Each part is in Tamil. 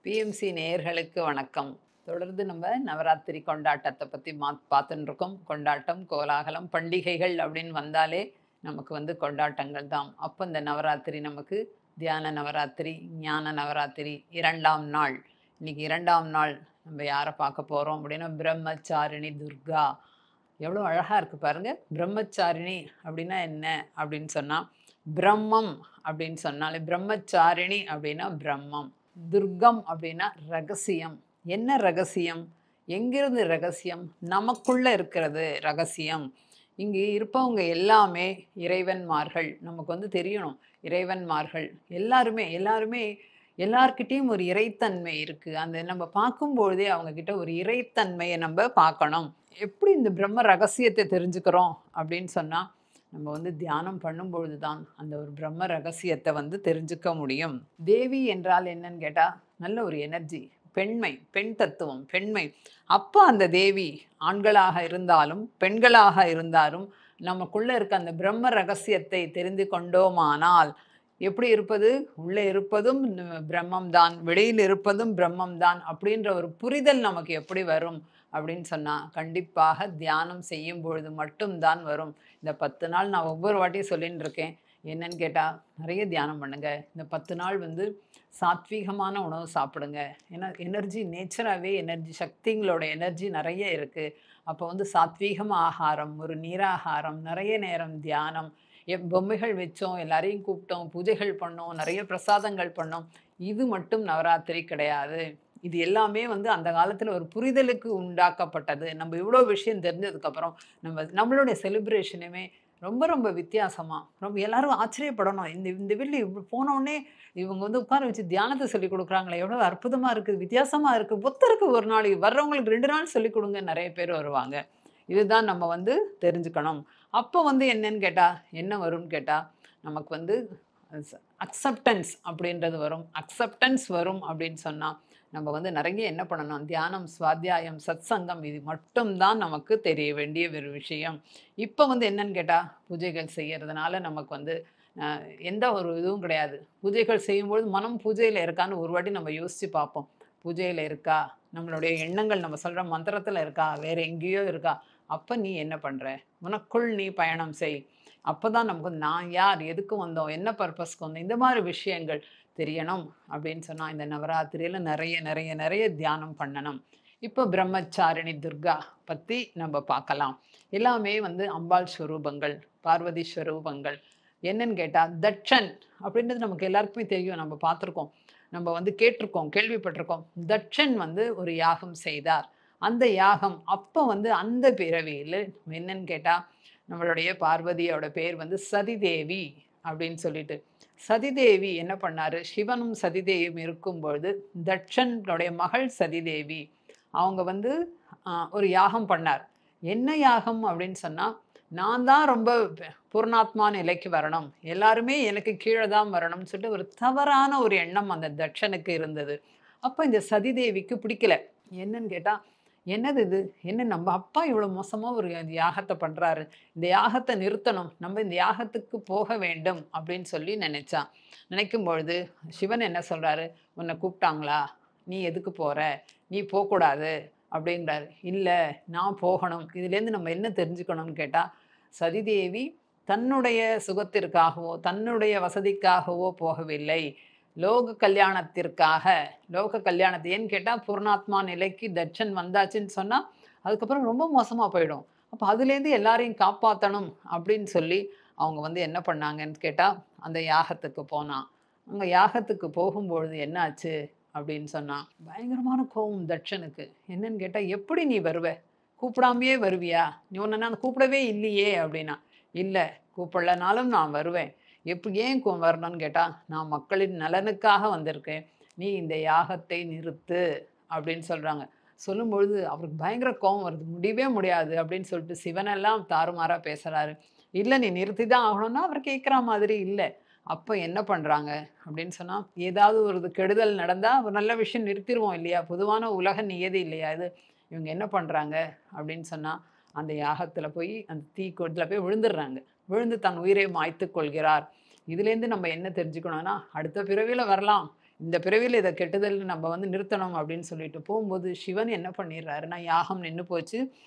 பிஎம்சி நேயர்களுக்கு வணக்கம். தொடர்ந்து நம்ம நவராத்திரி கொண்டாட்டத்தை பற்றி பார்த்துட்டு இருக்கோம். கொண்டாட்டம், கோலாகலம், பண்டிகைகள் அப்படின்னு வந்தாலே நமக்கு கொண்டாட்டங்கள் தான். அப்போ இந்த நவராத்திரி நமக்கு தியான நவராத்திரி, ஞான நவராத்திரி 2ஆம் நாள். இன்னைக்கு 2ஆம் நாள் நம்ம யாரை பார்க்க போகிறோம் அப்படின்னா பிரம்மச்சாரிணி துர்கா. எவ்வளோ அழகாக இருக்குது பாருங்கள். பிரம்மச்சாரிணி அப்படின்னா என்ன அப்படின்னு சொன்னால் பிரம்மம் அப்படின்னு சொன்னாலே, பிரம்மச்சாரிணி அப்படின்னா பிரம்மம், துர்க்கம் அப்படின்னா ரகசியம். என்ன ரகசியம்? எங்கிருந்து ரகசியம்? நமக்குள்ள இருக்கிறது ரகசியம். இங்கே இருப்பவங்க எல்லாமே இறைவன்மார்கள். நமக்கு தெரியணும், இறைவன்மார்கள் எல்லாருமே எல்லாருமே எல்லார்கிட்டேயும் ஒரு இறைத்தன்மை இருக்குது. அந்த நம்ம பார்க்கும்பொழுதே அவங்கக்கிட்ட ஒரு இறைத்தன்மையை நம்ம பார்க்கணும். எப்படி இந்த பிரம்ம ரகசியத்தை தெரிஞ்சுக்கிறோம் அப்படின்னு சொன்னால், நம்ம தியானம் பண்ணும்பொழுது தான் அந்த ஒரு பிரம்ம ரகசியத்தை தெரிஞ்சுக்க முடியும். தேவி என்றால் என்னன்னு கேட்டால், நல்ல ஒரு எனர்ஜி, பெண்மை, பெண் தத்துவம், பெண்மை. அப்போ அந்த தேவி ஆண்களாக இருந்தாலும் பெண்களாக இருந்தாலும் நமக்குள்ளே இருக்க அந்த பிரம்ம ரகசியத்தை தெரிந்து கொண்டோமானால், எப்படி இருப்பது? உள்ளே இருப்பதும் பிரம்மம் தான், வெளியில் இருப்பதும் பிரம்மம் தான் அப்படின்ற ஒரு புரிதல் நமக்கு எப்படி வரும் அப்படின்னு சொன்னால், கண்டிப்பாக தியானம் செய்யும் பொழுது மட்டும்தான் வரும். இந்த 10 நாள் நான் ஒவ்வொரு வாட்டியும் சொல்லின்னு இருக்கேன். என்னன்னு கேட்டால், நிறைய தியானம் பண்ணுங்கள். இந்த 10 நாள் சாத்வீகமான உணவு சாப்பிடுங்க. ஏன்னா எனர்ஜி நேச்சராகவே எனர்ஜி, சக்திங்களோட எனர்ஜி நிறைய இருக்குது. அப்போ சாத்வீகம் ஆகாரம், ஒரு நீராகாரம், நிறைய நேரம் தியானம். பொம்மைகள் வச்சோம், எல்லாரையும் கூப்பிட்டோம், பூஜைகள் பண்ணோம், நிறைய பிரசாதங்கள் பண்ணோம். இது மட்டும் நவராத்திரி கிடையாது. இது எல்லாமே அந்த காலத்தில் ஒரு புரிதலுக்கு உண்டாக்கப்பட்டது. நம்ம இவ்வளோ விஷயம் தெரிஞ்சதுக்கப்புறம் நம்மளுடைய செலிப்ரேஷனுமே ரொம்ப ரொம்ப வித்தியாசமாக, ரொம்ப எல்லாரும் ஆச்சரியப்படணும். இந்த வீட்டில் இப்படி போனோடனே இவங்க உட்கார வச்சு தியானத்தை சொல்லிக் கொடுக்குறாங்களே, எவ்வளோ அற்புதமாக இருக்குது, வித்தியாசமாக இருக்குது. ஒருத்தருக்கு ஒரு நாள், வர்றவங்களுக்கு 2 நாள் சொல்லிக் கொடுங்க, நிறைய பேர் வருவாங்க. இதுதான் நம்ம தெரிஞ்சுக்கணும். அப்போ என்னன்னு கேட்டால், என்ன வரும்னு கேட்டால், நமக்கு அக்செப்டன்ஸ் அப்படின்றது வரும். அக்செப்டன்ஸ் வரும் அப்படின்னு சொன்னால், நம்ம நிறைய என்ன பண்ணணும்? தியானம், சுவாத்தியாயம், சத்சங்கம், இது மட்டும்தான் நமக்கு தெரிய வேண்டிய ஒரு விஷயம். இப்போ என்னன்னு கேட்டால், பூஜைகள் செய்கிறதுனால நமக்கு எந்த ஒரு இதுவும் கிடையாது. பூஜைகள் செய்யும்பொழுது மனம் பூஜையில் இருக்கான்னு ஒரு வாட்டி நம்ம யோசித்து பார்ப்போம். பூஜையில் இருக்கா? நம்மளுடைய எண்ணங்கள் நம்ம சொல்கிற மந்திரத்தில் இருக்கா? வேறு எங்கேயோ இருக்கா? அப்போ நீ என்ன பண்ணுற? உனக்குள் நீ பயணம் செய். அப்போ தான் நமக்கு நான் யார், எதுக்கு வந்தோம், என்ன பர்பஸ்க்கு வந்தோம், இந்த மாதிரி விஷயங்கள் தெரியணும். அப்படின்னு சொன்னால் இந்த நவராத்திரியில் நிறைய நிறைய நிறைய தியானம் பண்ணணும். இப்போ பிரம்மச்சாரிணி துர்கா பற்றி நம்ம பார்க்கலாம். எல்லாமே அம்பாள் ஸ்வரூபங்கள், பார்வதி ஸ்வரூபங்கள். என்னன்னு கேட்டால், தட்சன் அப்படின்றது நமக்கு எல்லாருக்குமே தெரியும். நம்ம பார்த்துருக்கோம், நம்ம கேட்டிருக்கோம், கேள்விப்பட்டிருக்கோம். தட்சன் ஒரு யாகம் செய்தார். அந்த யாகம் அப்போ அந்த பிறவியில் என்னன்னு கேட்டால், நம்மளுடைய பார்வதியோட பேர் சதிதேவி அப்படின்னு சொல்லிட்டு. சதிதேவி என்ன பண்ணார்? சிவனும் சதிதேவியும் இருக்கும்பொழுது தட்சனுடைய மகள் சதிதேவி அவங்க ஒரு யாகம் பண்ணார். என்ன யாகம் அப்படின்னு சொன்னால், நான் தான் ரொம்ப பூர்ணாத்மா நிலைக்கு வரணும், எல்லாருமே எனக்கு கீழே தான் வரணும்னு சொல்லிட்டு ஒரு தவறான ஒரு எண்ணம் அந்த தட்சனுக்கு இருந்தது. அப்போ இந்த சதிதேவிக்கு பிடிக்கல. என்னன்னு கேட்டால், என்னது இது, என்ன நம்ம அப்பா இவ்வளோ மோசமாக ஒரு யாகத்தை பண்ணுறாரு, இந்த யாகத்தை நிறுத்தணும், நம்ம இந்த யாகத்துக்கு போக வேண்டும் அப்படின்னு சொல்லி நினைக்கும் பொழுது சிவன் என்ன சொல்கிறாரு? உன்னை கூப்பிட்டாங்களா, நீ எதுக்கு போகிற, நீ போகக்கூடாது அப்படின்றாரு. இல்லை, நான் போகணும். இதுலேருந்து நம்ம என்ன தெரிஞ்சுக்கணும்னு கேட்டால், சதிதேவி தன்னுடைய சுகத்திற்காகவோ தன்னுடைய வசதிக்காகவோ போகவில்லை, லோக கல்யாணத்திற்காக. லோக கல்யாணத்தை ஏன்னு கேட்டால், பூர்ணாத்மா நிலைக்கு தட்சன் வந்தாச்சுன்னு சொன்னால் அதுக்கப்புறம் ரொம்ப மோசமாக போயிடும். அப்போ அதுலேருந்து எல்லாரையும் காப்பாற்றணும் அப்படின்னு சொல்லி அவங்க என்ன பண்ணாங்கன்னு கேட்டால், அந்த யாகத்துக்கு போனான். அங்கே யாகத்துக்கு போகும்பொழுது என்னாச்சு அப்படின்னு சொன்னால், பயங்கரமான கோபம் தட்சனுக்கு. என்னன்னு கேட்டால், எப்படி நீ வருவ, கூப்பிடாமையே வருவியா, நீ உன்னை நான் கூப்பிடவே இல்லையே அப்படின்னா. இல்லை, கூப்பிடலனாலும் நான் வருவேன். ஏன் வரணும்னு கேட்டால், நான் மக்களின் நலனுக்காக வந்திருக்கேன், நீ இந்த யாகத்தை நிறுத்து அப்படின்னு சொல்கிறாங்க. சொல்லும்பொழுது அவருக்கு பயங்கர கோபம் வருது. முடியவே முடியாது அப்படின்னு சொல்லிட்டு சிவனெல்லாம் தாறுமாறாக பேசுகிறாரு. இல்லை, நீ நிறுத்தி தான் ஆகணும்னா அவர் கேட்குற மாதிரி இல்லை. அப்போ என்ன பண்ணுறாங்க அப்படின்னு சொன்னால், ஏதாவது ஒரு கெடுதல் நடந்தால் ஒரு நல்ல விஷயம் நிறுத்திடுவோம் இல்லையா, பொதுவான உலக நியதி இல்லையா இது. இவங்க என்ன பண்ணுறாங்க அப்படின்னு சொன்னால், அந்த யாகத்தில் போய் அந்த தீக்கூடத்தில் போய் விழுந்துடுறாங்க. விழுந்து தன் உயிரை மாய்த்து கொள்கிறார். இதுலேருந்து நம்ம என்ன தெரிஞ்சுக்கணும்னா, அடுத்த பிறவியில வரலாம். இந்த பிறவியில இத கெட்டுதல் நம்ம வந்து நிறுத்தணும் அப்படின்னு சொல்லிட்டு போம்போது, சிவன் என்ன பண்ணிடுறாருன்னா, யாகம் நின்னு போச்சு.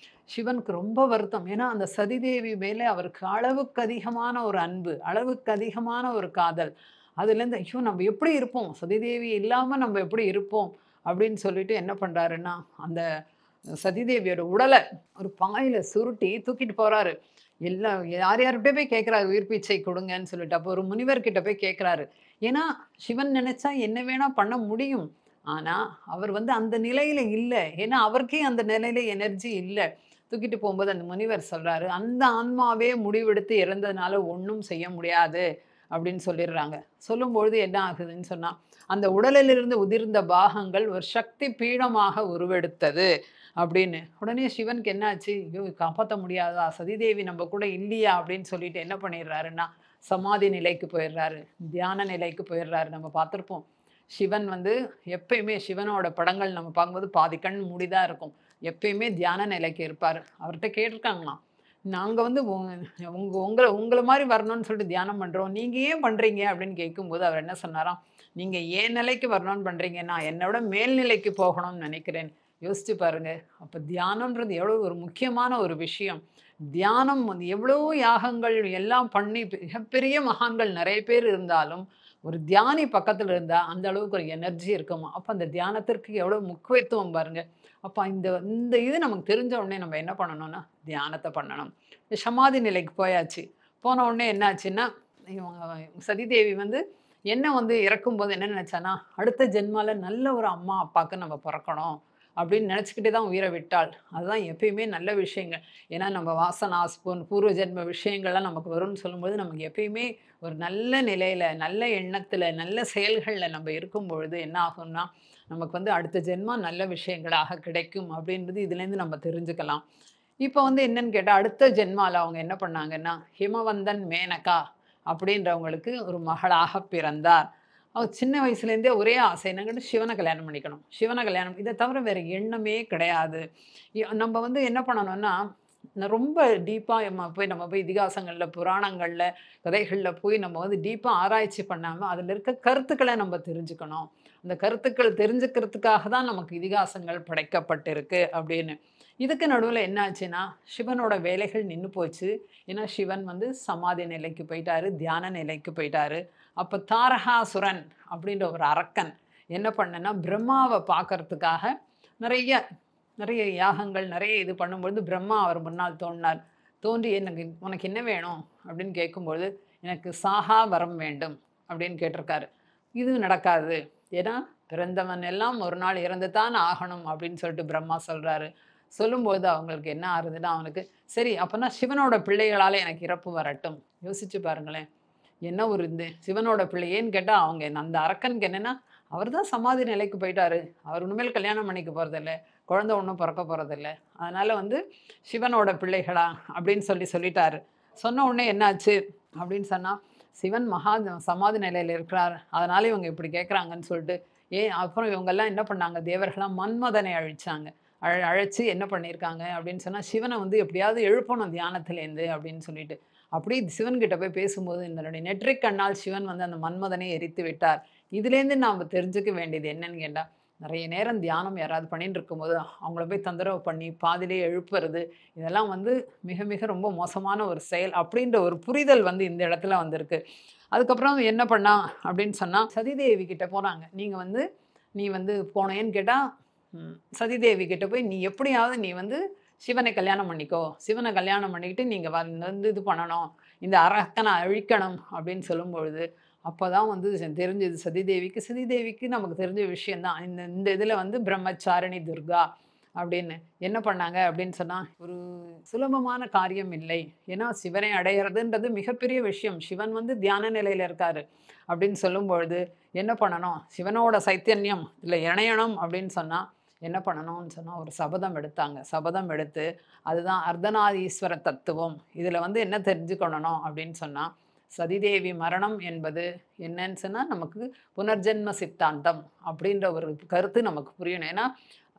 சிவனுக்கு ரொம்ப வருத்தம். ஏன்னா, அந்த சதிதேவி மேலே அவருக்கு அளவுக்கு அதிகமான ஒரு அன்பு, அளவுக்கு அதிகமான ஒரு காதல். அதுலேருந்து, ஐயோ! நம்ம எப்படி இருப்போம்? சதிதேவி இல்லாம நம்ம எப்படி இருப்போம்? அப்படின்னு சொல்லிட்டு என்ன பண்றாருன்னா, அந்த சதிதேவியோட உடல ஒரு பாயில சுருட்டி தூக்கிட்டு போறாரு. யார் யார்கிட்ட போய் கேட்கிறாரு, உயிர் பிச்சை கொடுங்கன்னு சொல்லிட்டு. அப்போ ஒரு முனிவர் கிட்ட போய் கேட்கிறாரு. ஏன்னா, சிவன் நினைச்சா என்ன வேணா பண்ண முடியும். ஆனா, அவர் வந்து அந்த நிலையில இல்ல. ஏன்னா, அவருக்கே அந்த நிலையில எனர்ஜி இல்ல. தூக்கிட்டு போம்போது அந்த முனிவர் சொல்றாரு, "அந்த ஆன்மாவே முடிவெடுத்து இறந்ததுனால ஒண்ணும் செய்ய முடியாது." அப்படின்னு சொல்லிடுறாங்க. சொல்லும்பொழுது என்ன ஆகுதுன்னு சொன்னா, அந்த உடலிலிருந்து உதிர்ந்த பாகங்கள் ஒரு சக்தி பீடமாக உருவெடுத்தது அப்படின்னு. உடனே சிவனுக்கு என்ன ஆச்சு? ஐயோ! காப்பாத்த முடியாதா? சதிதேவி நம்ம கூட இல்லையா? அப்படின்னு சொல்லிட்டு என்ன பண்ணிடுறாருன்னா, சமாதி நிலைக்கு போயிடுறாரு. தியான நிலைக்கு போயிடுறாரு. நம்ம பார்த்துருப்போம். சிவன் வந்து எப்பயுமே சிவனோட படங்கள் நம்ம பார்க்கும்போது பாதி கண் மூடி தான் இருக்கும். எப்பயுமே தியான நிலைக்கு இருப்பாரு. அவர்ட்ட கேட்டுருக்காங்களாம். நாங்க வந்து உங்கள உங்கள மாரி வரணும்னு சொல்லிட்டு தியானம் பண்றோம். நீங்க ஏன் பண்றீங்க? அப்படின்னு கேட்கும்போது அவர் என்ன சொன்னாராம், "நீங்க என் நிலைக்கு வரணும்னு பண்றீங்க. நான் என்ன விட மேல்நிலைக்கு போகணும்னு நினைக்கிறேன்." யோசிச்சு பாருங்க. அப்ப தியானம்ன்றது எவ்வளோ ஒரு முக்கியமான ஒரு விஷயம். தியானம் வந்து எவ்வளோ யாகங்கள் எல்லாம் பண்ணி மிகப்பெரிய மகான்கள் நெறைய பேர் இருந்தாலும், ஒரு தியானி பக்கத்துல இருந்தா அந்த அளவுக்கு ஒரு எனர்ஜி இருக்குமா. அப்ப அந்த தியானத்திற்கு எவ்வளோ முக்கியத்துவம் பாருங்க. அப்ப இந்த இந்த இது நமக்கு தெரிஞ்ச உடனே நம்ம என்ன பண்ணணும்னா, தியானத்த பண்ணணும். சமாதி நிலைக்கு போயாச்சு. போன உடனே என்ன ஆச்சுன்னா, இவங்க சதிதேவி வந்து என்ன வந்து இறக்கும்போது என்ன நினைச்சான்னா, அடுத்த ஜென்மால நல்ல ஒரு அம்மா, அப்பாக்கு நம்ம பொறக்கணும். அப்படின்னு நினச்சுக்கிட்டே தான் உயிர விட்டாள். அதுதான் எப்பயுமே நல்ல விஷயங்கள். ஏன்னா நம்ம வாசனா, பூர்வ ஜென்ம விஷயங்கள்லாம் நமக்கு வரும்னு சொல்லும்போது, நமக்கு எப்பயுமே ஒரு நல்ல நிலையில, நல்ல எண்ணத்தில, நல்ல செயல்கள்ல நம்ம இருக்கும்பொழுது என்ன ஆகும்னா, நமக்கு வந்து அடுத்த ஜென்மம் நல்ல விஷயங்களாக கிடைக்கும் அப்படின்றது இதுலேருந்து நம்ம தெரிஞ்சுக்கலாம். இப்ப வந்து என்னன்னு கேட்டா, அடுத்த ஜென்மால அவங்க என்ன பண்ணாங்கன்னா, ஹிமவந்தன் மேனகா அப்படின்றவங்களுக்கு ஒரு மகளாக பிறந்தார். அவ சின்ன வயசுலேருந்தே ஒரே ஆசை என்னங்கன்னா, சிவன கல்யாணம் பண்ணிக்கணும். சிவன கல்யாணம் இத தவிர வேற எண்ணமே கிடையாது. நம்ம வந்து என்ன பண்ணணும்னா, ரொம்ப டீப்பா நம்ம போய் இதிகாசங்கள்ல, புராணங்கள்ல, கதைகள்ல போய் நம்ம வந்து டீப்பா ஆராய்ச்சி பண்ணாம, அதுல இருக்க கருத்துக்கள நம்ம தெரிஞ்சுக்கணும். அந்த கருத்துக்கள் தெரிஞ்சுக்கிறதுக்காக தான் நமக்கு இதிகாசங்கள் படைக்கப்பட்டிருக்கு அப்படின்னு. இதுக்கு நடுவுல என்ன ஆச்சுன்னா, சிவனோட வேலைகள் நின்னு போச்சு. ஏன்னா, சிவன் வந்து சமாதி நிலைக்கு போயிட்டாரு, தியான நிலைக்கு போயிட்டாரு. அப்ப தாரகாசுரன் அப்படின்ற ஒரு அரக்கன் என்ன பண்ணேன்னா, பிரம்மாவ பார்க்கறதுக்காக நெறைய நெறைய யாகங்கள், நெறைய இது பண்ணும்பொழுது பிரம்மா அவர் முன்னால் தோன்றினார். தோன்றி எனக்கு "உனக்கு என்ன வேணும்?" அப்படின்னு கேட்கும்பொழுது, "எனக்கு சாகா வரம் வேண்டும்." அப்படின்னு கேட்டிருக்காரு. இது நடக்காது. ஏன்னா, "பிறந்தவன் எல்லாம் ஒரு நாள் இறந்து தான் ஆகணும்." அப்படின்னு சொல்லிட்டு பிரம்மா சொல்றாரு. சொல்லும்போது அவங்களுக்கு என்ன ஆகுதுன்னா, அவனுக்கு சரி அப்பன்னா சிவனோட பிள்ளைகளால எனக்கு இறப்பு வரட்டும். யோசிச்சு பாருங்களேன். என்ன ஒரு இது சிவனோட பிள்ளை ஏன்னு கேட்டா, அவங்க அந்த அரக்கனுக்கு என்னன்னா, அவர் தான் சமாதி நிலைக்கு போயிட்டாரு. அவர் இனிமேல் கல்யாணம் பண்ணிக்க போறதில்ல. குழந்தை ஒண்ணும் பொறக்க போறதில்ல. அதனால வந்து சிவனோட பிள்ளைகளா அப்படின்னு சொல்லிட்டாரு. சொன்ன உடனே என்னாச்சு அப்படின்னு சொன்னா, சிவன் சமாதி நிலையில இருக்கிறார். அதனால இவங்க இப்படி கேட்குறாங்கன்னு சொல்லிட்டு, அப்புறம் இவங்கெல்லாம் என்ன பண்ணாங்க, தேவர்கள்லாம் மன்மதனை அழிச்சாங்க. அழைச்சு என்ன பண்ணியிருக்காங்க அப்படின்னு சொன்னா, சிவன வந்து எப்படியாவது எழுப்பணும் தியானத்திலேருந்து அப்படின்னு சொல்லிட்டு. அப்படி சிவன்கிட்ட போய் பேசும்போது, "என்னுடைய நெற்றிக் கண்ணால் சிவன் வந்து அந்த மன்மதனை எரித்து விட்டார்." இதுலேருந்து நாம தெரிஞ்சுக்க வேண்டியது என்னன்னு கேட்டா, நெறைய நேரம் தியானம் யாராவது பண்ணிட்டு இருக்கும்போது, அவங்கள போய் தொந்தரவு பண்ணி பாதியிலேயே எழுப்புறது, இதெல்லாம் வந்து மிக மிக ரொம்ப மோசமான ஒரு செயல். அப்படின்ற ஒரு புரிதல் வந்து இந்த இடத்துல வந்திருக்கு. அதுக்கப்புறம் என்ன பண்ணா அப்படின்னு சொன்னா, சதிதேவி கிட்ட போனாங்க. நீ வந்து போனேன்னு கேட்டா, சதிதேவி கிட்ட போய், "நீ எப்படியாவது நீ வந்து சிவனை கல்யாணம் பண்ணிக்கோ. சிவன கல்யாணம் பண்ணிக்கிட்டு நீங்க வந்து இது பண்ணணும். இந்த அரக்கன அழிக்கணும்." அப்படின்னு சொல்லும்பொழுது, அப்பதான் வந்து தெரிஞ்சது சதிதேவிக்கு. சதிதேவிக்கு நமக்கு தெரிஞ்ச விஷயம் தான். இந்த இந்த இதுல வந்து பிரம்மச்சாரிணி துர்கா அப்படின்னு. என்ன பண்ணாங்க அப்படின்னு சொன்னா, ஒரு சுலபமான காரியம் இல்லை. ஏன்னா சிவனை அடையறதுன்றது மிகப்பெரிய விஷயம். சிவன் வந்து தியான நிலையில இருக்காரு. அப்படின்னு சொல்லும்பொழுது, என்ன பண்ணணும்? சிவனோட சைத்தன்யம் இதுல இணையணும் அப்படின்னு சொன்னா, என்ன பண்ணணும்னு சொன்னா, ஒரு சபதம் எடுத்தாங்க. சபதம் எடுத்து, அதுதான் அர்த்தநாரீஸ்வர தத்துவம். இதுல வந்து என்ன தெரிஞ்சுக்கணும் அப்படின்னு சொன்னா, சதிதேவி மரணம் என்பது என்னன்னு சொன்னா, நமக்கு புனர்ஜென்ம சித்தாந்தம் அப்படின்ற ஒரு கருத்து நமக்கு புரியணும். ஏன்னா,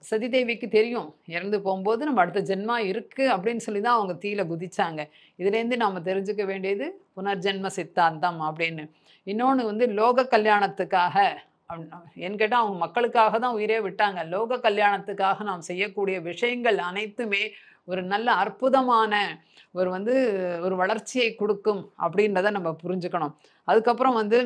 சதிதேவிக்கு தெரியும் இறந்து போகும்போது நம்ம அடுத்த ஜென்மா இருக்கு அப்படின்னு சொல்லி தான் அவங்க தீயில குதிச்சாங்க. இதுலேருந்து நாம தெரிஞ்சுக்க வேண்டியது புனர்ஜென்ம சித்தாந்தம் அப்படின்னு. இன்னொன்னு வந்து லோக கல்யாணத்துக்காக ஏன்னு கேட்டா அவங்க மக்களுக்காக தான் உயிரே விட்டாங்க. லோக கல்யாணத்துக்காக நாம் செய்யக்கூடிய விஷயங்கள் அனைத்துமே ஒரு நல்ல அற்புதமான ஒரு வந்து ஒரு வளர்ச்சியை குடுக்கும் அப்படின்றத நம்ம புரிஞ்சுக்கணும். அதுக்கப்புறம் வந்து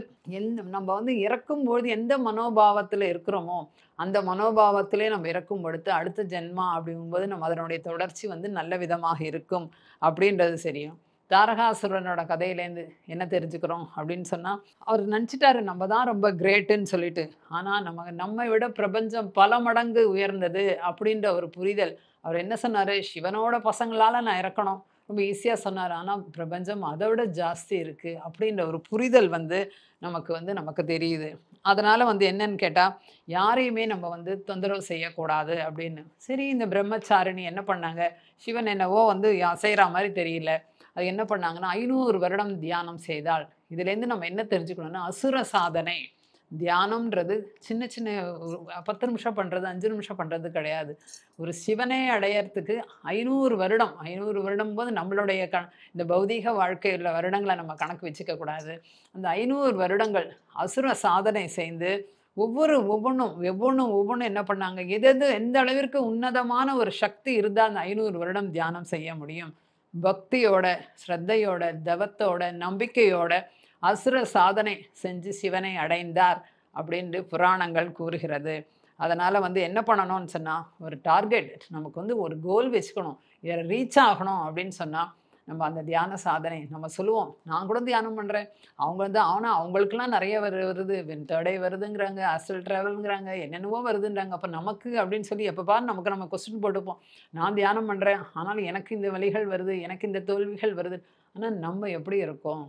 நம்ம வந்து இறக்கும்பொழுது எந்த மனோபாவத்துல இருக்கிறோமோ, அந்த மனோபாவத்திலே நம்ம இறக்கும் பொழுது அடுத்த ஜென்மா அப்படிங்கும்போது நம்ம அதனுடைய தொடர்ச்சி வந்து நல்ல விதமாக இருக்கும் அப்படின்றது தெரியும். தாரகாசுரனோட கதையிலேருந்து என்ன தெரிஞ்சுக்கிறோம் அப்படின்னு சொன்னா, அவர் நினச்சுட்டாரு நம்ம தான் ரொம்ப கிரேட்டுன்னு சொல்லிட்டு. ஆனா நம்மை விட பிரபஞ்சம் பல மடங்கு உயர்ந்தது அப்படின்ற ஒரு புரிதல். அவர் என்ன சொன்னாரு, சிவனோட பசங்களால நான் இறக்கணும். ரொம்ப ஈஸியா சொன்னாரு. ஆனா பிரபஞ்சம் அத விட ஜாஸ்தி இருக்கு. அப்படின்ற ஒரு புரிதல் வந்து நமக்கு தெரியுது. அதனால வந்து என்னன்னு கேட்டா, யாரையுமே நம்ம வந்து தொந்தரவு செய்யக்கூடாது அப்படின்னு. சரி இந்த பிரம்மச்சாரிணி என்ன பண்ணாங்க, சிவன் என்னவோ வந்து அசைறா மாரி தெரியல. அது என்ன பண்ணாங்கன்னா, 500 வருடம் தியானம் செய்தாள். இதுலேருந்து நம்ம என்ன தெரிஞ்சுக்கணும்னா, அசுர சாதனை. தியானம்ன்றது சின்ன சின்ன ஒரு 10 நிமிஷம் பண்றது, 5 நிமிஷம் பண்றது கிடையாது. ஒரு சிவனை அடையறதுக்கு 500 வருடம் 500 வருடம்போது நம்மளுடைய இந்த பௌதீக வாழ்க்கையில வருடங்கள நம்ம கணக்கு வச்சுக்க கூடாது. அந்த 500 வருடங்கள் அசுர சாதனை செய்து ஒவ்வொன்னும் என்ன பண்ணாங்க, எந்த அளவிற்கு உன்னதமான ஒரு சக்தி இருந்தா அந்த 500 வருடம் தியானம் செய்ய முடியும். பக்தியோட, ஸ்ரத்தையோட, தவத்தோட, நம்பிக்கையோட அசுர சாதனை செஞ்சு சிவனை அடைந்தார் அப்படின்னு புராணங்கள் கூறுகிறது. அதனால வந்து என்ன பண்ணணும்னு சொன்னா, ஒரு டார்கெட் நமக்கு வந்து ஒரு கோல் வச்சுக்கணும். இத ரீச் ஆகணும் அப்படின்னு சொன்னா, நம்ம அந்த தியான சாதனை நம்ம சொல்லுவோம். நான் கூட தியானம் பண்றேன். அவங்க வந்து ஆனா அவங்களுக்கெல்லாம் நெறைய வருது. தேர்ட் ஐ வருதுங்கிறாங்க, ஆஸ்ட்ரல் டிராவல்ங்கிறாங்க, என்னென்னவோ வருதுன்றாங்க. அப்ப நமக்கு அப்படின்னு சொல்லி எப்ப பாரு நம்ம கொஸ்டின் போட்டுப்போம். நான் தியானம் பண்றேன். ஆனாலும் எனக்கு இந்த வலிகள் வருது. எனக்கு இந்த தோல்விகள் வருது. ஆனா நம்ம எப்படி இருக்கோம்?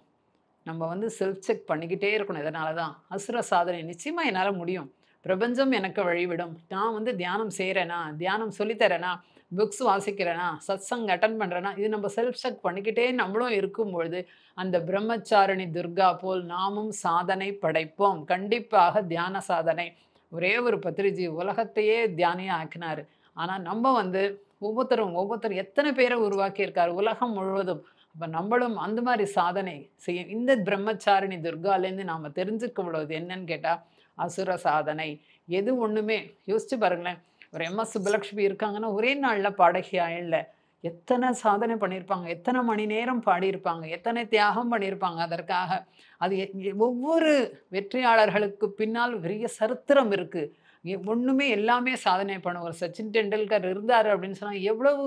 நம்ம வந்து செல்ஃப் செக் பண்ணிக்கிட்டே இருக்கணும். இதனால தான் அசுர சாதனை நிச்சயமா என்னால முடியும். பிரபஞ்சம் எனக்கு வழிவிடும். நான் வந்து தியானம் செய்றேனா, தியானம் சொல்லி தரேனா, புக்ஸ் வாசிக்கிறேனா, சத்சங் அட்டெண்ட் பண்றேனா, இது நம்ம செல்ஃப் செக் பண்ணிக்கிட்டே நம்மளும் இருக்கும்பொழுது, அந்த பிரம்மச்சாரிணி துர்கா போல் நாமும் சாதனை படைப்போம். கண்டிப்பாக தியான சாதனை. ஒரே ஒரு பத்ரிஜி உலகத்தையே தியானியா ஆக்கினாரு. ஆனா நம்ம வந்து ஒவ்வொருத்தரும் எத்தன பேர உருவாக்கியிருக்காரு உலகம் முழுவதும். அப்ப நம்மளும் அந்த மாரி சாதனை செய்ய இந்த பிரம்மச்சாரிணி துர்காலேருந்து நாம தெரிஞ்சுக்கொள்வது என்னன்னு கேட்டா, அசுர சாதனை. எது ஒண்ணுமே யோசிச்சு பாருங்களேன். ஒரு எம்.எஸ். சுப்புலட்சுமி இருக்காங்கன்னா, ஒரே நாள்ல பாடகி ஆயிடல. எத்தன சாதனை பண்ணியிருப்பாங்க. எத்தன மணி நேரம் பாடியிருப்பாங்க. எத்தனை தியாகம் பண்ணியிருப்பாங்க அதற்காக. அது ஒவ்வொரு வெற்றியாளர்களுக்கு பின்னால் பெரிய சரித்திரம் இருக்கு. ஒண்ணுமே எல்லாமே சாதனை பண்ணும். ஒரு சச்சின் டெண்டுல்கர் இருந்தாரு அப்படின்னு சொன்னா, எவ்வளவு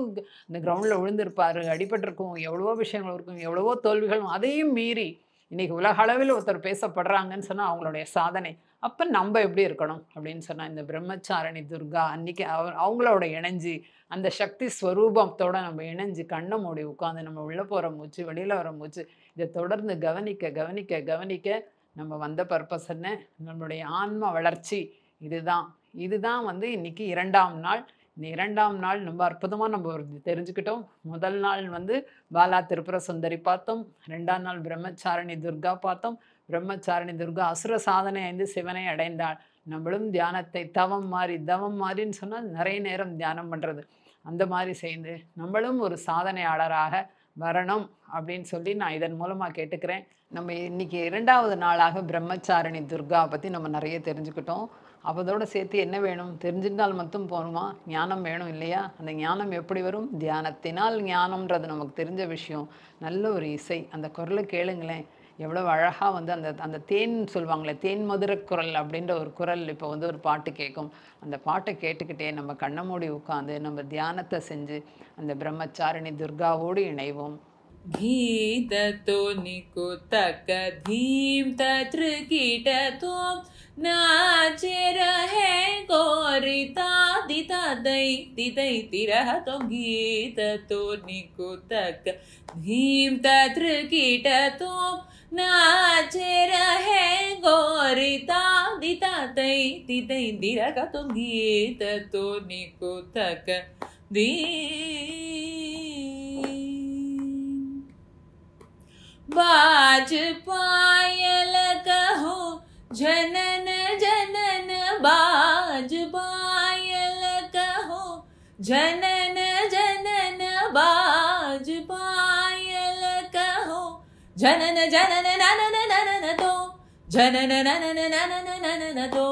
இந்த கிரவுண்ட்ல விழுந்திருப்பாரு, அடிபட்டிருக்கும், எவ்வளவோ விஷயங்கள் இருக்கும், எவ்வளவோ தோல்விகளும் அதையும் மீறி இன்னைக்கு உலக அளவில் ஒருத்தர் பேசப்படுறாங்கன்னு சொன்னா அவங்களுடைய சாதனை. அப்ப நம்ம எப்படி இருக்கணும் அப்படின்னு சொன்னா, இந்த பிரம்மச்சாரிணி துர்கா அன்னைக்கு அவங்களோட இணைஞ்சு, அந்த சக்தி ஸ்வரூபத்தோட நம்ம இணைஞ்சு கண்ண மூடி உட்கார்ந்து நம்ம உள்ள போற மூச்சு, வெளியில வர மூச்சு, இத தொடர்ந்து கவனிக்க நம்ம வந்த பர்ப்பஸ் என்ன? நம்மளுடைய ஆன்ம வளர்ச்சி இதுதான். இதுதான் வந்து இன்னைக்கு 2ஆம் நாள். இந்த 2ஆம் நாள் ரொம்ப அற்புதமா நம்ம தெரிஞ்சுக்கிட்டோம். முதல் நாள் வந்து பாலா திரிபுர சுந்தரி பார்த்தோம். 2ஆம் நாள் பிரம்மச்சாரிணி துர்கா பார்த்தோம். பிரம்மச்சாரிணி துர்கா அசுர சாதனை அடைந்து சிவனை அடைந்தாள். நம்மளும் தியானத்தை தவம் மாரின்னு சொன்னா நெறைய நேரம் தியானம் பண்றது. அந்த மாரி செய்து நம்மளும் ஒரு சாதனையாளராக வரணும் அப்படின்னு சொல்லி நான் இதன் மூலமா கேட்டுக்கிறேன். நம்ம இன்னைக்கு 2வது நாளாக பிரம்மச்சாரிணி துர்கா பத்தி நம்ம நெறைய தெரிஞ்சுக்கிட்டோம். அதோட சேர்த்து என்ன வேணும்? தெரிஞ்சிருந்தால் மட்டும் போதுமா? ஞானம் வேணும் இல்லையா? அந்த ஞானம் எப்படி வரும்? தியானத்தினால் ஞானம்ன்றது நமக்கு தெரிஞ்ச விஷயம். நல்ல ஒரு இசை. அந்த குரல கேளுங்களேன். எவ்வளவு அழகா வந்து அந்த தேன் சொல்லுவாங்களே, தேன் மதுர குரல் அப்படின்ற ஒரு குரல் இப்போ வந்து ஒரு பாட்டு கேட்கும். அந்த பாட்டை கேட்டுக்கிட்டே நம்ம கண்ண மூடி உட்காந்து நம்ம தியானத்தை செஞ்சு அந்த பிரம்மச்சாரிணி துர்காவோடு இணைவோம். गीततो निकुतक धीम तत्र कीटत्वं नाचे रहे गौरिता दिता दै तिरह तो गीततो निकुतक धीम तत्र कीटत्वं नाचे रहे गौरिता दिता दै तिरह तो गीततो निकुतक धी बाज पायल कहो जनन जनन बाज पायल कहो जनन जनन बाज पायल कहो जनन जनन ननन ननन तो जनन ननन ननन ननन तो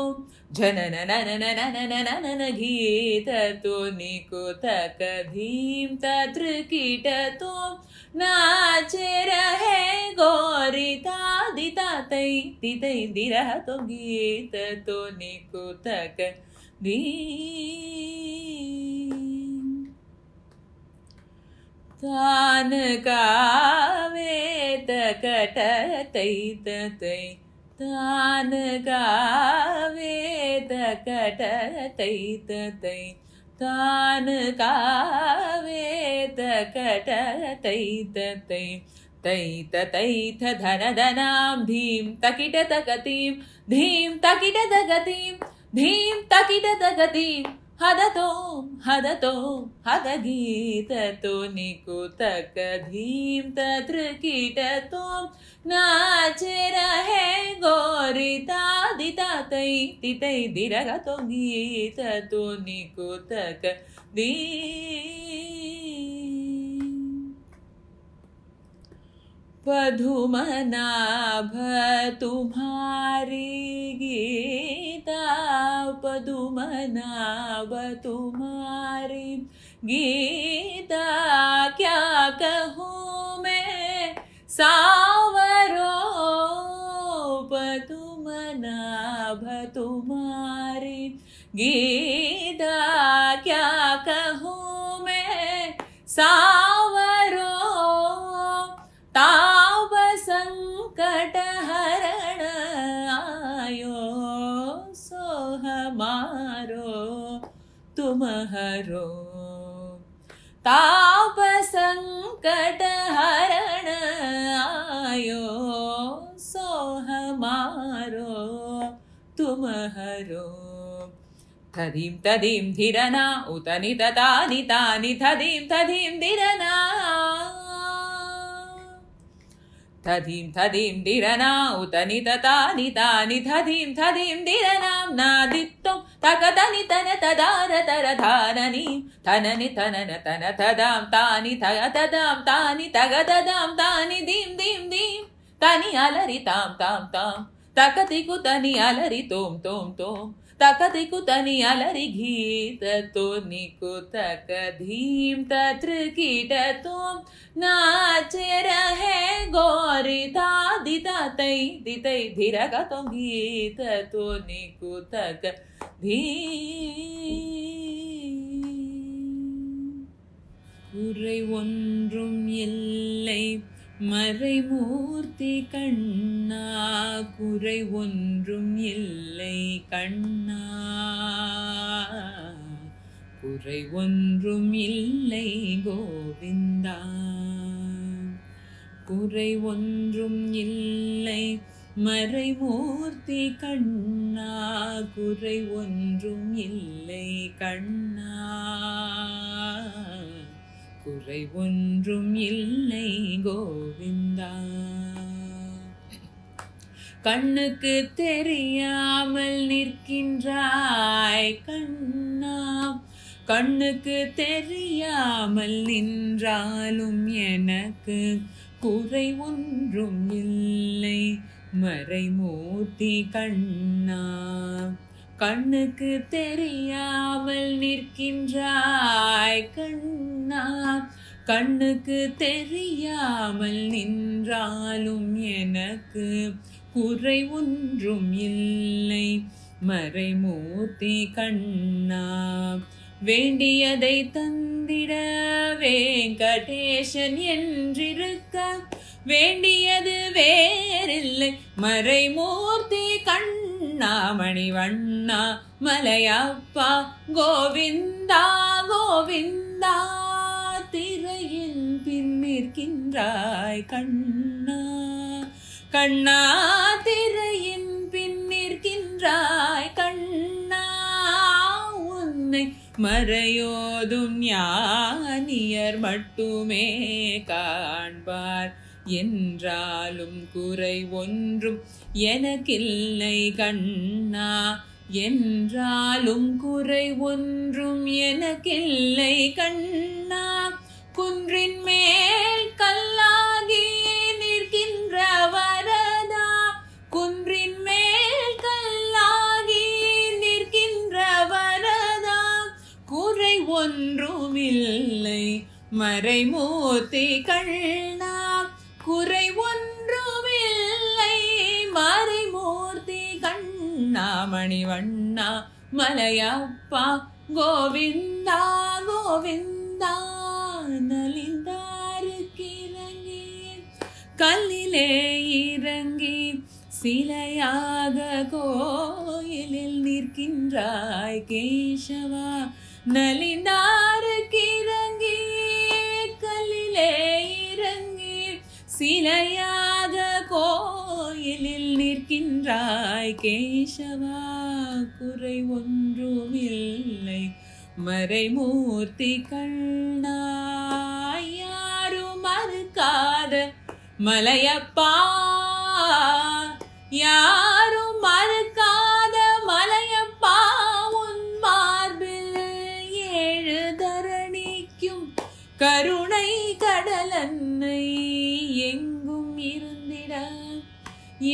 जनन ननन ननन ननन गीत तो निको तक धीम तत्र कीट तो नाचे रहे गोरी तादी तातै तितै दिरह तो गीत तो निको तक धीम तान गावे तकट तै तै तान गावे तकट तै तै तान गावे तकट तै तै तैत तैथ धन धनां धीं तकिट तकतीं धीं तकिट तकतीं धीं तकिट तकतीं हदतो हद गीत तो निकुतक धीं तत्र कीटतो नाचे रहे गोरी तादी तातै तितै दिरगतो गीत तो निकुतक धीं पदुमनाभ तुम्हारी गीता पदुमनाभ तुम्हारी गीता क्या कहूँ मैं सावरो पदुमनाभ तुम्हारी गीता क्या कहूँ मैं सावरो ताप संकट हरण आयो सो हमारो तुम हरो ताप संकट हरण आयो सो हमारो तुम हरो तदीं तदीं धीरना उतनि ततानि तानि तदीं तदीं धीरना तदीं तदीं धीरना उतनि ततानि तानि तदीं तदीं धीरनां नादित्तं तकतनि तन तदार तर धाननि तननि तनन तन तदां तानि तगतदां तानि तगतदां तानि दीं दीं दीं तनि अलरि तां तां तां तकति कुतनि अलरि तों तों तों तकति कुतनि अलरि गीत तो निकुतक धीं तत्र कीटतों नाचे रहे गोरी तादी तातै तितै धीरगतो गीत तो निकुतक धीं குறை ஒன்றும் இல்லை மறைமூர்த்தி கண்ணா குறை ஒன்றும் இல்லை கண்ணா குறை ஒன்றும் இல்லை கோவிந்தா குறை ஒன்றும் இல்லை மறைமூர்த்தி கண்ணா குறை ஒன்றும் இல்லை கண்ணா குறை ஒன்றும் இல்லை கோவிந்தா கண்ணுக்கு தெரியாமல் நிற்கின்றாய் கண்ணா கண்ணுக்கு தெரியாமல் நின்றாலும் எனக்கு குறை ஒன்றும் இல்லை மறைமூர்த்தி கண்ணா கண்ணுக்கு தெரியாமல் நிற்கின்றாய் கண்ணா கண்ணுக்கு தெரியாமல் நின்றாலும் எனக்கு குறை ஒன்றும் இல்லை மறைமூர்த்தி கண்ணா வேண்டியதை தந்திட வெங்கடேசன் என்றிருக்க வேண்டியது வேறில்லை மறைமூர்த்தி கண்ணா மணிவண்ணா மலையப்பா கோவிந்தா கோவிந்தா திரையின் பின் நிற்கின்றாய் கண்ணா கண்ணா திரையின் பின் நிற்கின்றாய் கண்ணா உன்னை மறையோதும் ஞானியர் மட்டுமே காண்பார் என்றாலும் குறை ஒன்றும் எனக்கில்லை கண்ணா என்றாலும் குறை ஒன்றும் எனக்கில்லை கண்ணா, குன்றின் மேல் கல்லாகி நிற்கின்ற வரதா, குன்றின் மேல் கல்லாகி நிற்கின்ற வரதா, குறை ஒன்றுமில்லை மறைமூர்த்தி கண்ணா, குறை ஒன்றுமில்லை மறைமூர்த்தி கண்ணா, மணிவண்ணா மலையப்பா கோவிந்தா கோவிந்தா. நலிந்தாருக்கு இறங்கி கல்லிலே இறங்கி சிலையாக கோயிலில் நிற்கின்றாய் கேசவா, நலிந்தாருக்கு இறங்கி கல்லிலே இறங்கி சிலையாக கோயிலில் நிற்கின்றாய் கேசவா, குறை ஒன்றுமில்லை மறைமூர்த்தி கண்ணா, யாரும் மறுக்காத மலையப்பா, யாரும் மறுக்காத மலையப்பா, உன் மார்பில் ஏழு தரணிக்கும் கருணை கடலன்னை எங்கும் இருந்திட,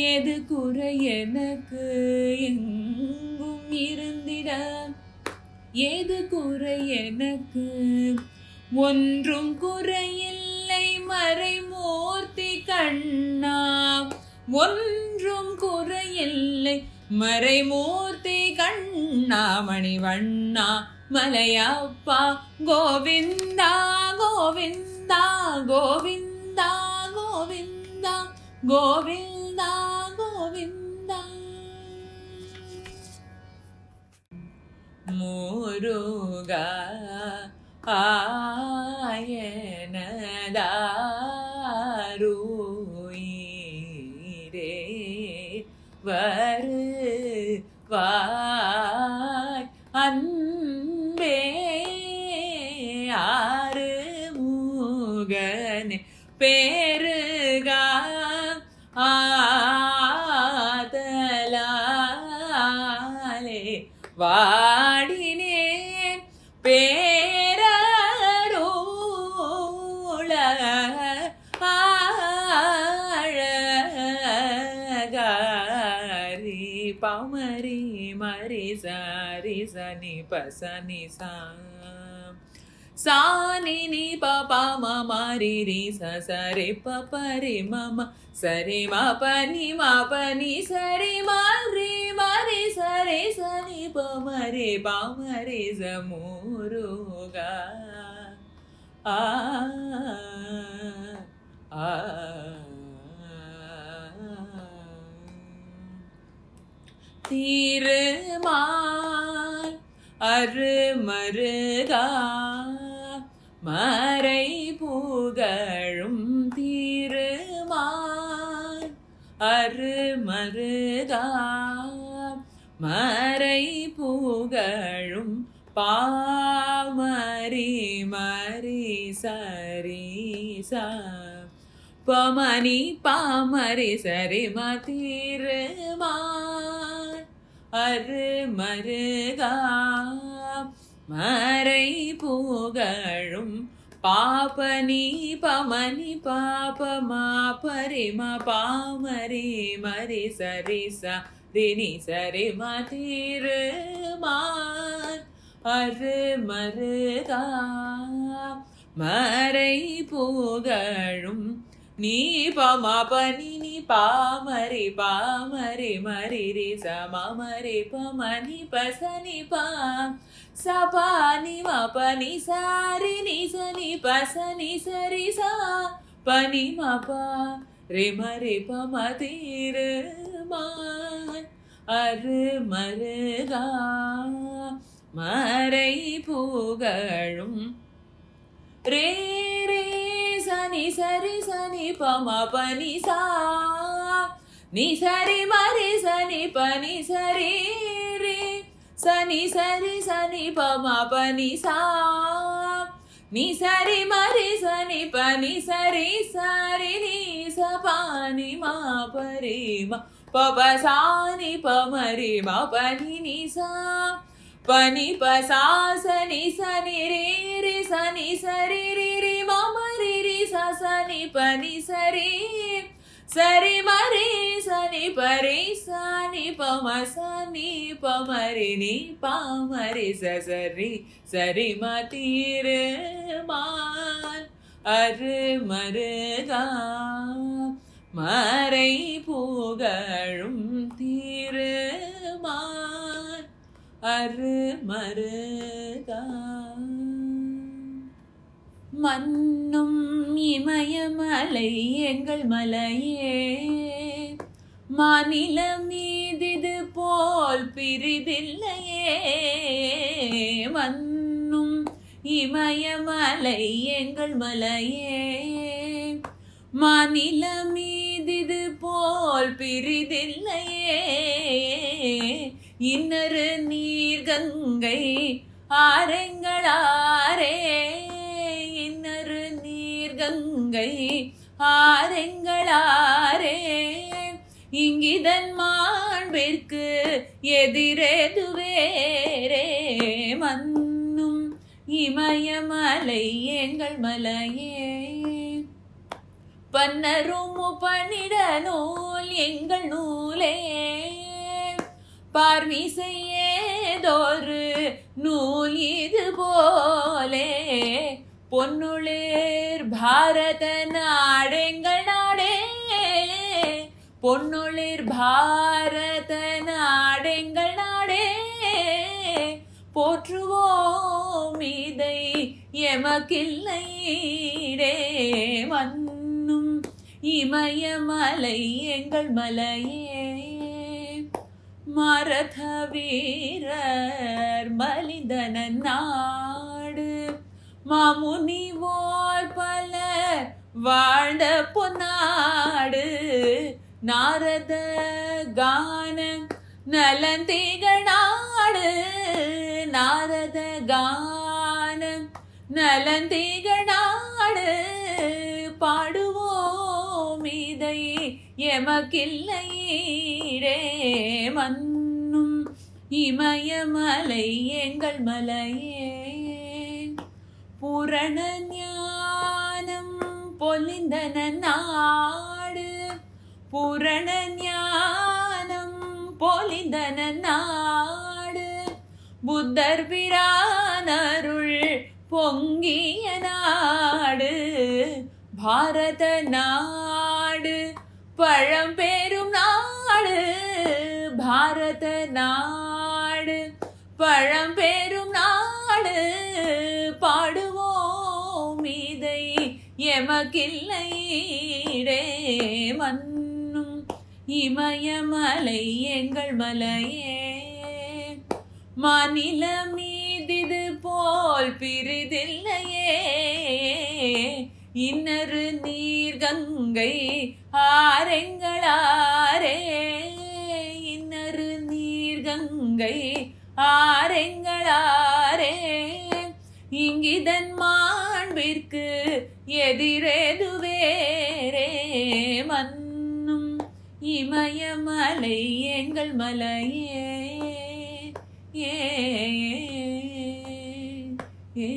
எது குறை எனக்கு எங்கும் இருந்திட, ஏது குறை எனக்கு ஒன்றும் குறையில்லை மறைமூர்த்தி கண்ணா, ஒன்றும் குறையில்லை மறைமூர்த்தி கண்ணா, மணிவண்ணா மலையப்பா கோவிந்தா கோவிந்தா கோவிந்தா கோவிந்தா கோவிந்தா கோவிந்தா. முருகா ஆயனதாருயிரே வருவாய் அன்பே ஆறுமுகனே பெருகா ஆதலாலே வாடினேன் பேரருள ஆழகாரி பமரி மரி சாரி சனி பசனி சானி நி பபா மரி ரி சரி பரி மம சரி மபனி மபனி சரி மரி மரி சரி சனி பமரி பமரி சமுருகா ஆ ஆ. திருமால் அருமருகா மறை புகழும் திருமால் அருமருகா மறை புகழும் பாமரி மரி சரிசா பமணி பாமரி சரி மதிருமான் அருமருகா மறை புகழும் பாபனி பமணி பாபமா பரிம பாமரி மரி சரிசா தினி சரி மதிருமான் அருமருகா மறை புகழும் நீ பமா பனி நீ பாமரி பாமரி மரி ரி சமரி பமணி பசனி பா சபானி மபனி சாரி நி சனி பசனி சரி சா பனி மபா ரி மரி பமதிருமான் அருமருகா மறை புகழும் ரே ரே சனி சரி சனி பம பனி சா நி சரி மரி சனி பனி சரி ரே சனி சரி சனி பம பனி சா ni sari mari sa ni pa ni sari sari ni sa pa ni ma pa re ma pa pa sa ni pa ma re ma pa ni sa pa ni pa sa ni re sa ni sari re ma ma re sa ni pa ni sari sari mari sa ni pa ma sa ni pa ma re ni pa ma re sa sari ma tire man aru maruga மறை புகழும் திருமான் அருமருகா மன்னும் இமயமலை எங்கள் மலையே மாநிலம் மீதிது போல் பிரிதில்லையே மன்னும் இமயமலை எங்கள் மலையே மாநிலம் மீதிது போல் பிரிதில்லையே இன்னரு நீர் கங்கை ஆரெங்களாரே இன்னரு நீர் கங்கை ஆரெங்களாரே இங்கிதன் மாண்பிற்கு எதிரேது வேறே மன்னும் இமயமலை எங்கள் மலையே பன்னரும் பன்னிட நூல் எங்கள் நூலே பார்மிசையேதொரு நூல் இது போலே பொன்னுளிர் பாரத நாடெங்கள் நாடே பொன்னுளிர் பாரத நாடெங்கள் நாடே போற்றுவோம் இதை எமக்கில்லைடே மன்னும் இமயமலை எங்கள் மலையே மரத வீரர் மலிந்தன நாடு மாமுனிவோர் பலர் வாழ்ந்த பொன்னாடு நாரத கான நலந்திகள் நாடு நாரத கான நலந்திகள் நாடு பாடுவோம் இதை எமக்கில்லைடே மன்னும் இமயமலை எங்கள் மலையே பூரண ஞானம் பொலிந்தன நாடு பூரண ஞானம் பொலிந்தன நாடு புத்தர் பிரானருள் பொங்கிய நாடு பாரத நாடு பழம்பெரும் நாடு பாரத நாடு பழம்பெரும் நாடு பாடுவோம் இதை எமக்கில்லைடே மன்னும் இமயமலை எங்கள் மலையே மாநிலம் மீதிது போல் பிரிதில்லையே இன்னரு நீர் கங்கை ஆரெங்களாரே இன்னரு நீர் கங்கை ஆரெங்களாரே இங்கிதன் மாண்பிற்கு எதிரேது வேறே மன்னும் இமயமலை எங்கள் மலையே ஏ ஏ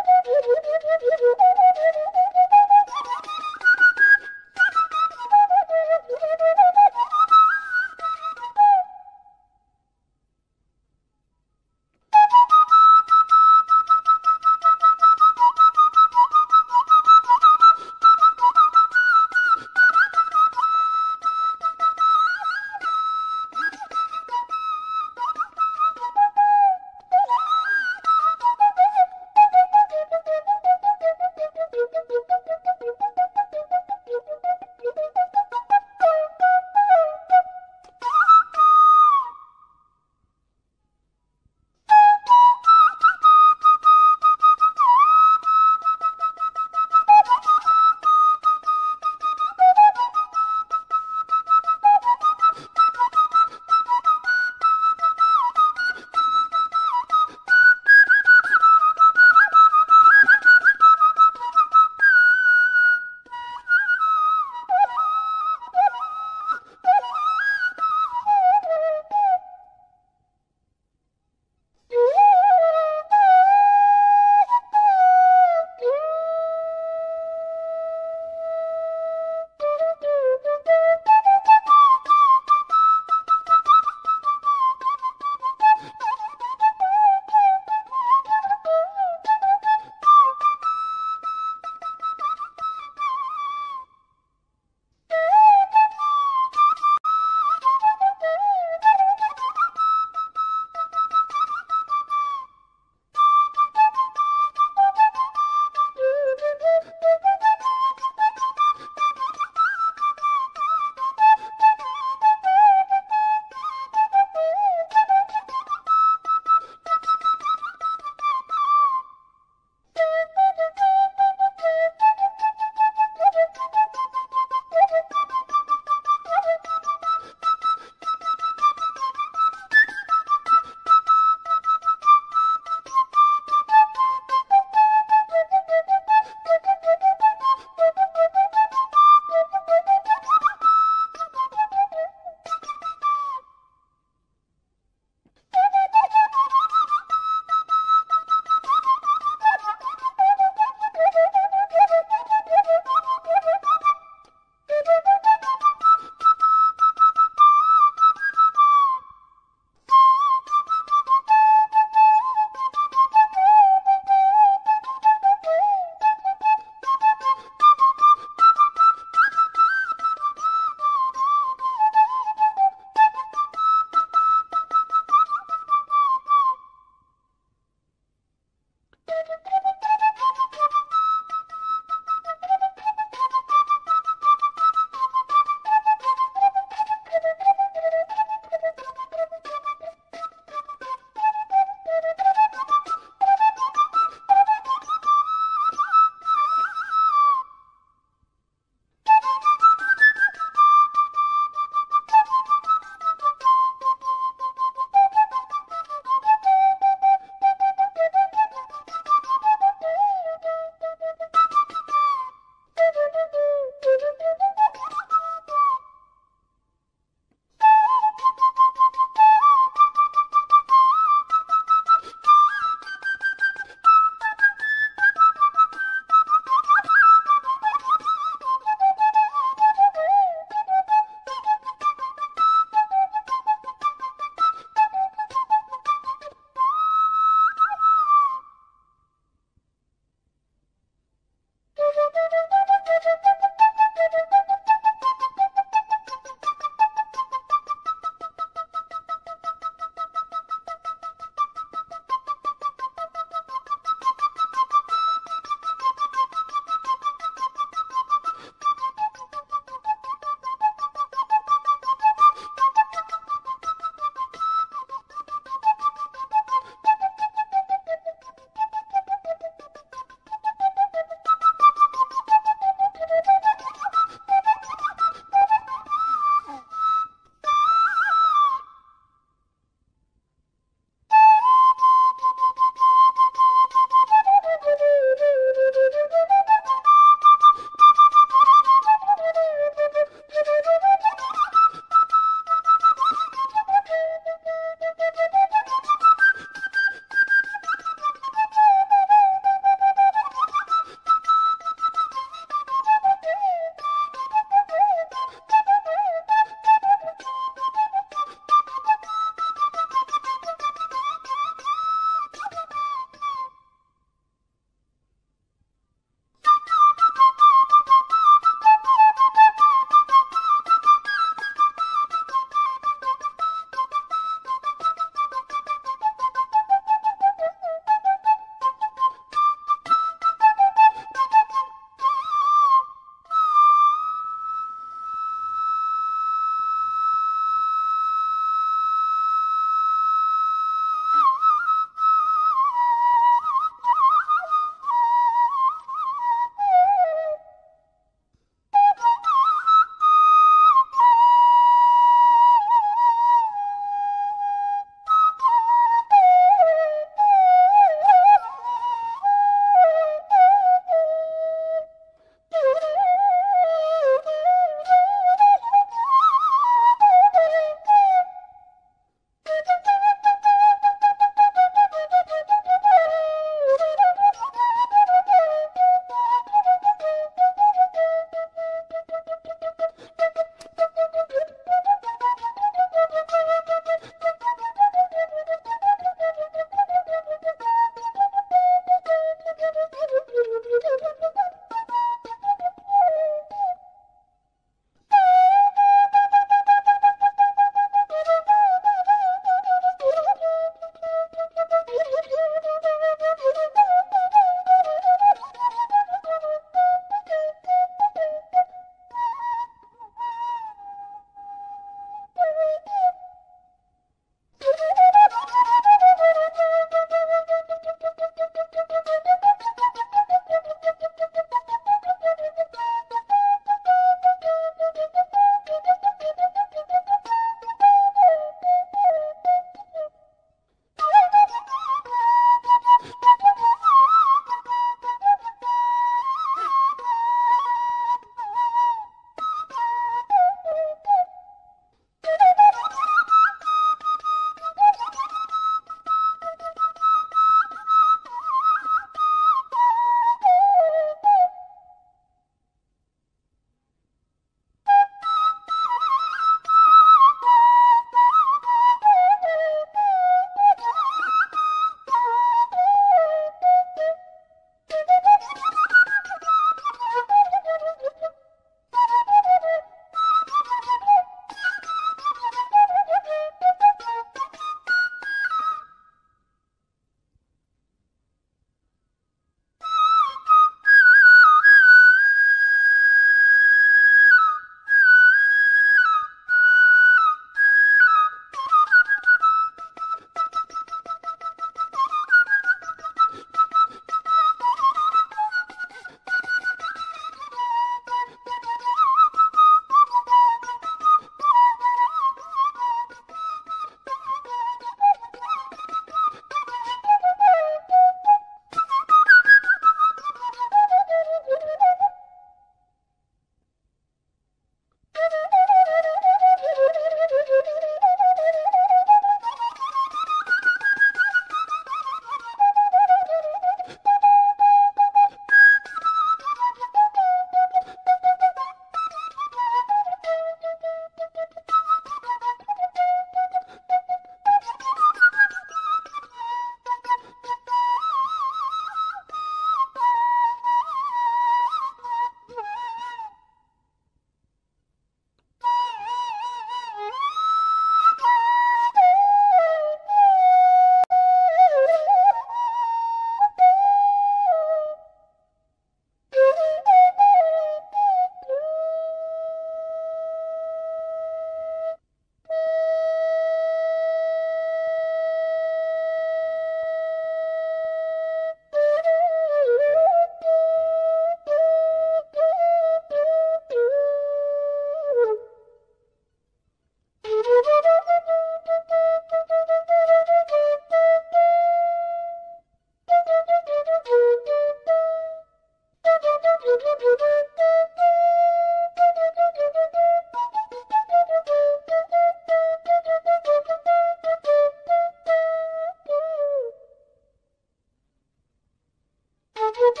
Thank you.